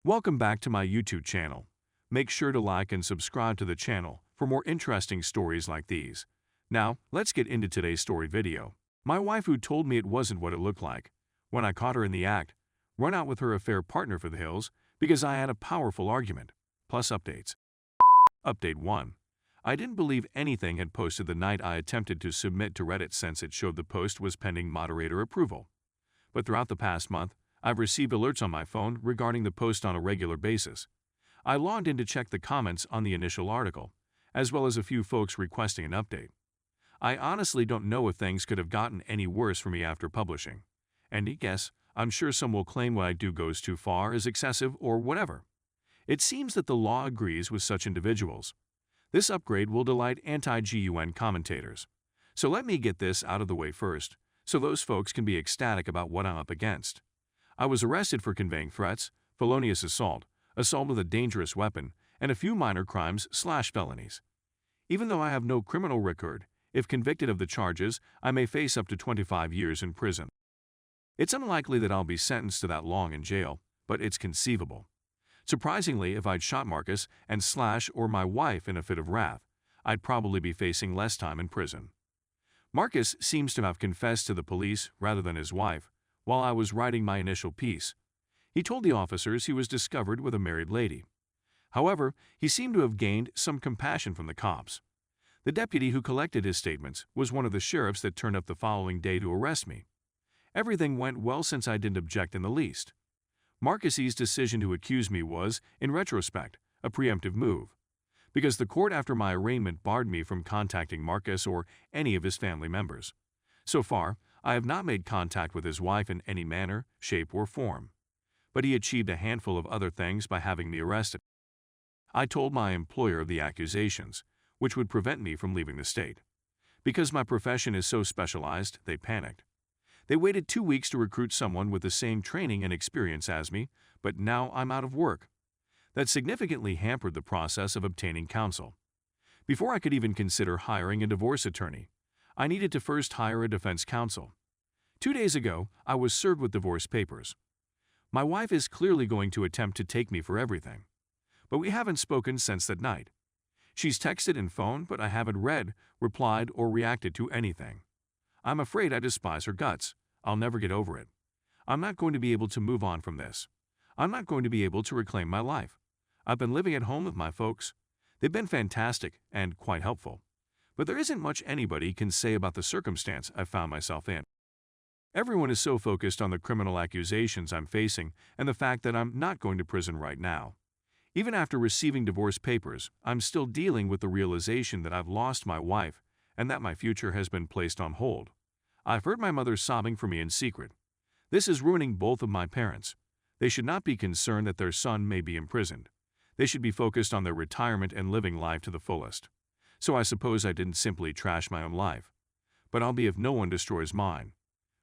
Welcome back to my YouTube channel. Make sure to like and subscribe to the channel for more interesting stories like these. Now, let's get into today's story video. My wife, who told me it wasn't what it looked like, when I caught her in the act, run out with her affair partner for the hills because I had a powerful argument. Plus updates. Update 1. I didn't believe anything had posted the night I attempted to submit to Reddit since it showed the post was pending moderator approval. But throughout the past month, I've received alerts on my phone regarding the post on a regular basis. I logged in to check the comments on the initial article, as well as a few folks requesting an update. I honestly don't know if things could have gotten any worse for me after publishing. And guess, I'm sure some will claim what I do goes too far, is excessive, or whatever. It seems that the law agrees with such individuals. This upgrade will delight anti-GUN commentators. So let me get this out of the way first, so those folks can be ecstatic about what I'm up against. I was arrested for conveying threats, felonious assault, assault with a dangerous weapon, and a few minor crimes/felonies. Even though I have no criminal record, if convicted of the charges, I may face up to 25 years in prison. It's unlikely that I'll be sentenced to that long in jail, but it's conceivable. Surprisingly, if I'd shot Marcus and Slash or my wife in a fit of wrath, I'd probably be facing less time in prison. Marcus seems to have confessed to the police rather than his wife. While I was writing my initial piece, he told the officers he was discovered with a married lady. However, he seemed to have gained some compassion from the cops. The deputy who collected his statements was one of the sheriffs that turned up the following day to arrest me. Everything went well since I didn't object in the least. Marcus's decision to accuse me was, in retrospect, a preemptive move, because the court after my arraignment barred me from contacting Marcus or any of his family members. So far, I have not made contact with his wife in any manner, shape, or form. But he achieved a handful of other things by having me arrested. I told my employer of the accusations, which would prevent me from leaving the state. Because my profession is so specialized, they panicked. They waited 2 weeks to recruit someone with the same training and experience as me, but now I'm out of work. That significantly hampered the process of obtaining counsel. Before I could even consider hiring a divorce attorney, I needed to first hire a defense counsel. 2 days ago, I was served with divorce papers. My wife is clearly going to attempt to take me for everything. But we haven't spoken since that night. She's texted and phoned, but I haven't read, replied, or reacted to anything. I'm afraid I despise her guts. I'll never get over it. I'm not going to be able to move on from this. I'm not going to be able to reclaim my life. I've been living at home with my folks. They've been fantastic and quite helpful. But there isn't much anybody can say about the circumstance I've found myself in. Everyone is so focused on the criminal accusations I'm facing and the fact that I'm not going to prison right now. Even after receiving divorce papers, I'm still dealing with the realization that I've lost my wife and that my future has been placed on hold. I've heard my mother sobbing for me in secret. This is ruining both of my parents. They should not be concerned that their son may be imprisoned. They should be focused on their retirement and living life to the fullest. So I suppose I didn't simply trash my own life. But I'll be if no one destroys mine.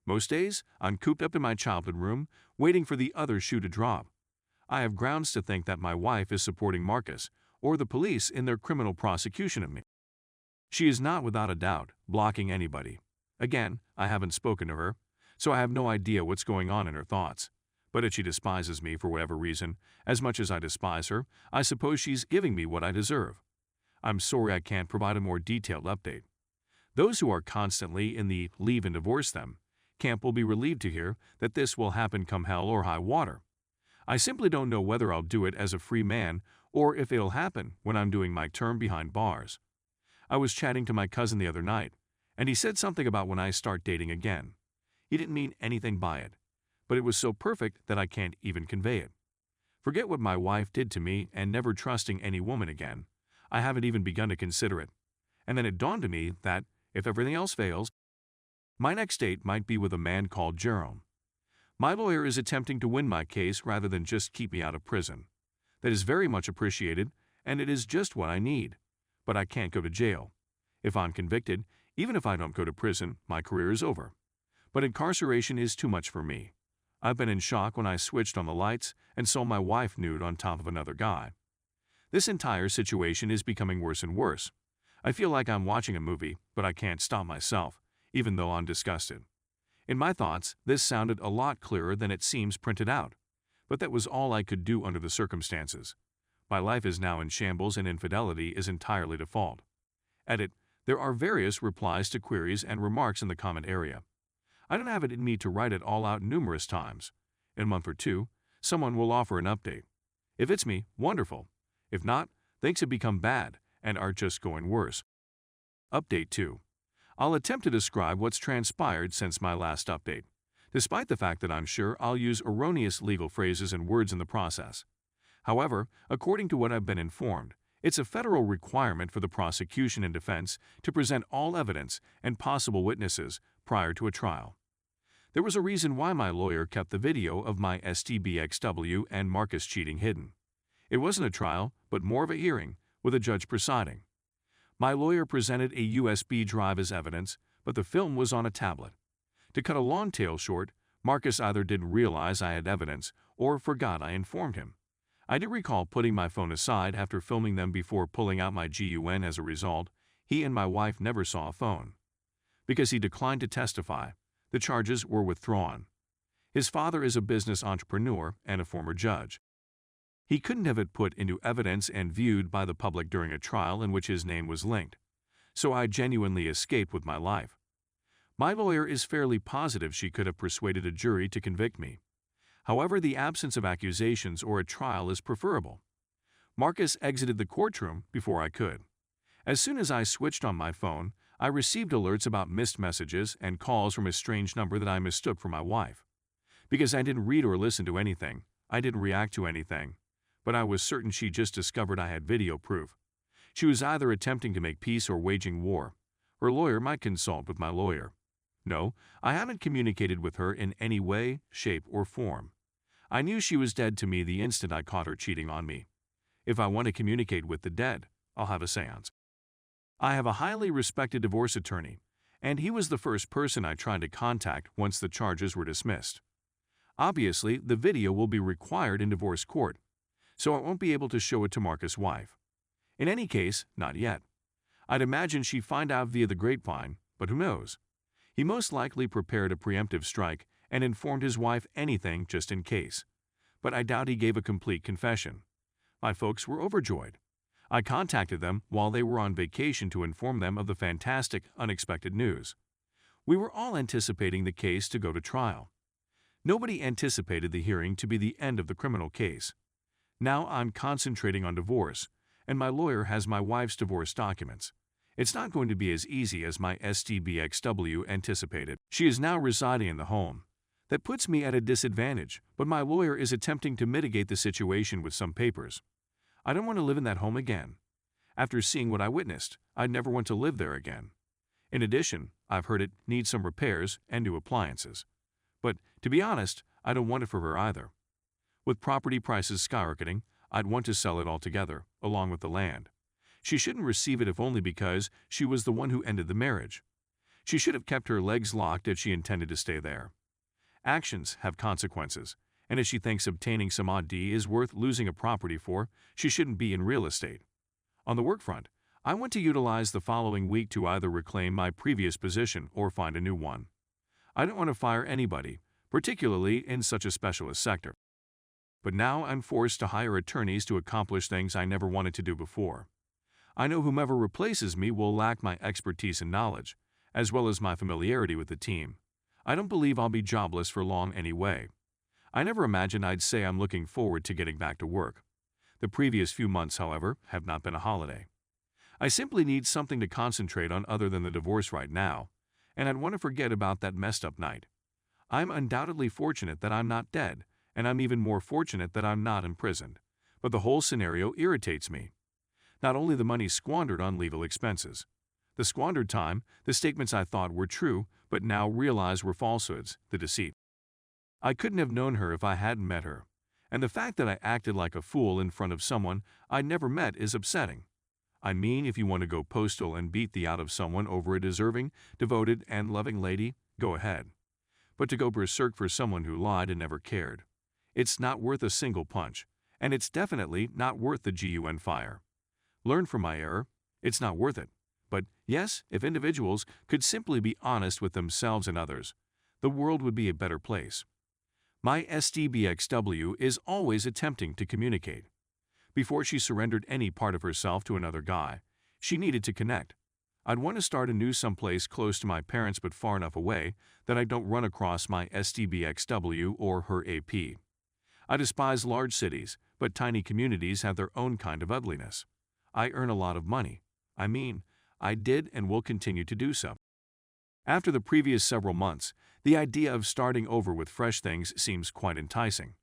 Most days, I'm cooped up in my childhood room, waiting for the other shoe to drop. I have grounds to think that my wife is supporting Marcus or the police in their criminal prosecution of me. She is not without a doubt blocking anybody. Again, I haven't spoken to her, so I have no idea what's going on in her thoughts. But if she despises me for whatever reason, as much as I despise her, I suppose she's giving me what I deserve. I'm sorry I can't provide a more detailed update. Those who are constantly in the leave and divorce them camp will be relieved to hear that this will happen come hell or high water. I simply don't know whether I'll do it as a free man or if it'll happen when I'm doing my term behind bars. I was chatting to my cousin the other night, and he said something about when I start dating again. He didn't mean anything by it, but it was so perfect that I can't even convey it. Forget what my wife did to me and never trusting any woman again. I haven't even begun to consider it. And then it dawned on me that, if everything else fails, my next date might be with a man called Jerome. My lawyer is attempting to win my case rather than just keep me out of prison. That is very much appreciated, and it is just what I need. But I can't go to jail. If I'm convicted, even if I don't go to prison, my career is over. But incarceration is too much for me. I've been in shock when I switched on the lights and saw my wife nude on top of another guy. This entire situation is becoming worse and worse. I feel like I'm watching a movie, but I can't stop myself, even though I'm disgusted. In my thoughts, this sounded a lot clearer than it seems printed out. but that was all I could do under the circumstances. My life is now in shambles and infidelity is entirely default. Edit. There are various replies to queries and remarks in the comment area. I don't have it in me to write it all out numerous times. In a month or two, someone will offer an update. If it's me, wonderful. If not, things have become bad and are just going worse. Update 2. I'll attempt to describe what's transpired since my last update, despite the fact that I'm sure I'll use erroneous legal phrases and words in the process. However, according to what I've been informed, it's a federal requirement for the prosecution and defense to present all evidence and possible witnesses prior to a trial. There was a reason why my lawyer kept the video of my STBXW and Marcus cheating hidden. It wasn't a trial, but more of a hearing, with a judge presiding. My lawyer presented a USB drive as evidence, but the film was on a tablet. To cut a long tale short, Marcus either didn't realize I had evidence or forgot I informed him. I do recall putting my phone aside after filming them before pulling out my gun. As a result, he and my wife never saw a phone. Because he declined to testify, the charges were withdrawn. His father is a business entrepreneur and a former judge. He couldn't have it put into evidence and viewed by the public during a trial in which his name was linked, so I genuinely escaped with my life. My lawyer is fairly positive she could have persuaded a jury to convict me. However, the absence of accusations or a trial is preferable. Marcus exited the courtroom before I could. As soon as I switched on my phone, I received alerts about missed messages and calls from a strange number that I mistook for my wife. Because I didn't read or listen to anything, I didn't react to anything, but I was certain she just discovered I had video proof. She was either attempting to make peace or waging war. Her lawyer might consult with my lawyer. No, I haven't communicated with her in any way, shape, or form. I knew she was dead to me the instant I caught her cheating on me. If I want to communicate with the dead, I'll have a seance. I have a highly respected divorce attorney, and he was the first person I tried to contact once the charges were dismissed. Obviously, the video will be required in divorce court, so I won't be able to show it to Marcus' wife. In any case, not yet. I'd imagine she'd find out via the grapevine, but who knows? He most likely prepared a preemptive strike and informed his wife anything just in case. But I doubt he gave a complete confession. My folks were overjoyed. I contacted them while they were on vacation to inform them of the fantastic, unexpected news. We were all anticipating the case to go to trial. Nobody anticipated the hearing to be the end of the criminal case. Now I'm concentrating on divorce, and my lawyer has my wife's divorce documents. It's not going to be as easy as my STBXW anticipated. She is now residing in the home. That puts me at a disadvantage, but my lawyer is attempting to mitigate the situation with some papers. I don't want to live in that home again. After seeing what I witnessed, I'd never want to live there again. In addition, I've heard it needs some repairs and new appliances. But, to be honest, I don't want it for her either. With property prices skyrocketing, I'd want to sell it altogether, along with the land. She shouldn't receive it if only because she was the one who ended the marriage. She should have kept her legs locked if she intended to stay there. Actions have consequences, and if she thinks obtaining some odd D is worth losing a property for, she shouldn't be in real estate. On the work front, I want to utilize the following week to either reclaim my previous position or find a new one. I don't want to fire anybody, particularly in such a specialist sector. But now I'm forced to hire attorneys to accomplish things I never wanted to do before. I know whomever replaces me will lack my expertise and knowledge, as well as my familiarity with the team. I don't believe I'll be jobless for long anyway. I never imagined I'd say I'm looking forward to getting back to work. The previous few months, however, have not been a holiday. I simply need something to concentrate on other than the divorce right now, and I'd want to forget about that messed up night. I'm undoubtedly fortunate that I'm not dead, and I'm even more fortunate that I'm not imprisoned, but the whole scenario irritates me. Not only the money squandered on legal expenses, the squandered time, the statements I thought were true but now realize were falsehoods, the deceit. I couldn't have known her if I hadn't met her, and the fact that I acted like a fool in front of someone I'd never met is upsetting. I mean, if you want to go postal and beat the out of someone over a deserving, devoted, and loving lady, go ahead. But to go berserk for someone who lied and never cared, it's not worth a single punch, and it's definitely not worth the gun fire. Learn from my error, it's not worth it. But yes, if individuals could simply be honest with themselves and others, the world would be a better place. My SDBXW is always attempting to communicate. Before she surrendered any part of herself to another guy, she needed to connect. I'd want to start anew someplace close to my parents but far enough away that I don't run across my SDBXW or her AP. I despise large cities, but tiny communities have their own kind of ugliness. I earn a lot of money. I did and will continue to do so. After the previous several months, the idea of starting over with fresh things seems quite enticing.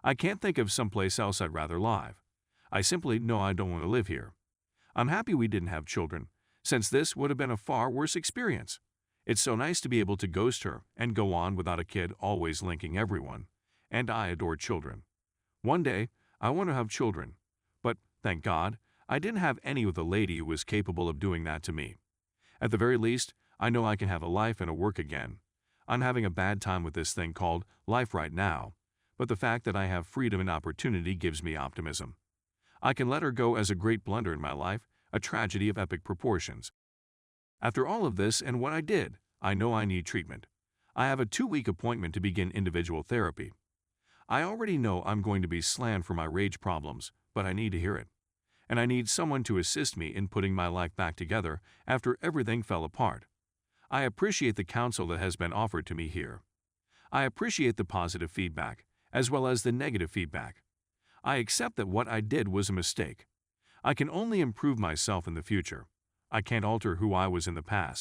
I can't think of someplace else I'd rather live. I simply know I don't want to live here. I'm happy we didn't have children, since this would have been a far worse experience. It's so nice to be able to ghost her and go on without a kid always linking everyone. And I adore children. One day, I want to have children. But, thank God, I didn't have any with a lady who was capable of doing that to me. At the very least, I know I can have a life and a work again. I'm having a bad time with this thing called life right now, but the fact that I have freedom and opportunity gives me optimism. I can let her go as a great blunder in my life, a tragedy of epic proportions. After all of this and what I did, I know I need treatment. I have a 2-week appointment to begin individual therapy. I already know I'm going to be slammed for my rage problems, but I need to hear it. And I need someone to assist me in putting my life back together after everything fell apart. I appreciate the counsel that has been offered to me here. I appreciate the positive feedback, as well as the negative feedback. I accept that what I did was a mistake. I can only improve myself in the future. I can't alter who I was in the past.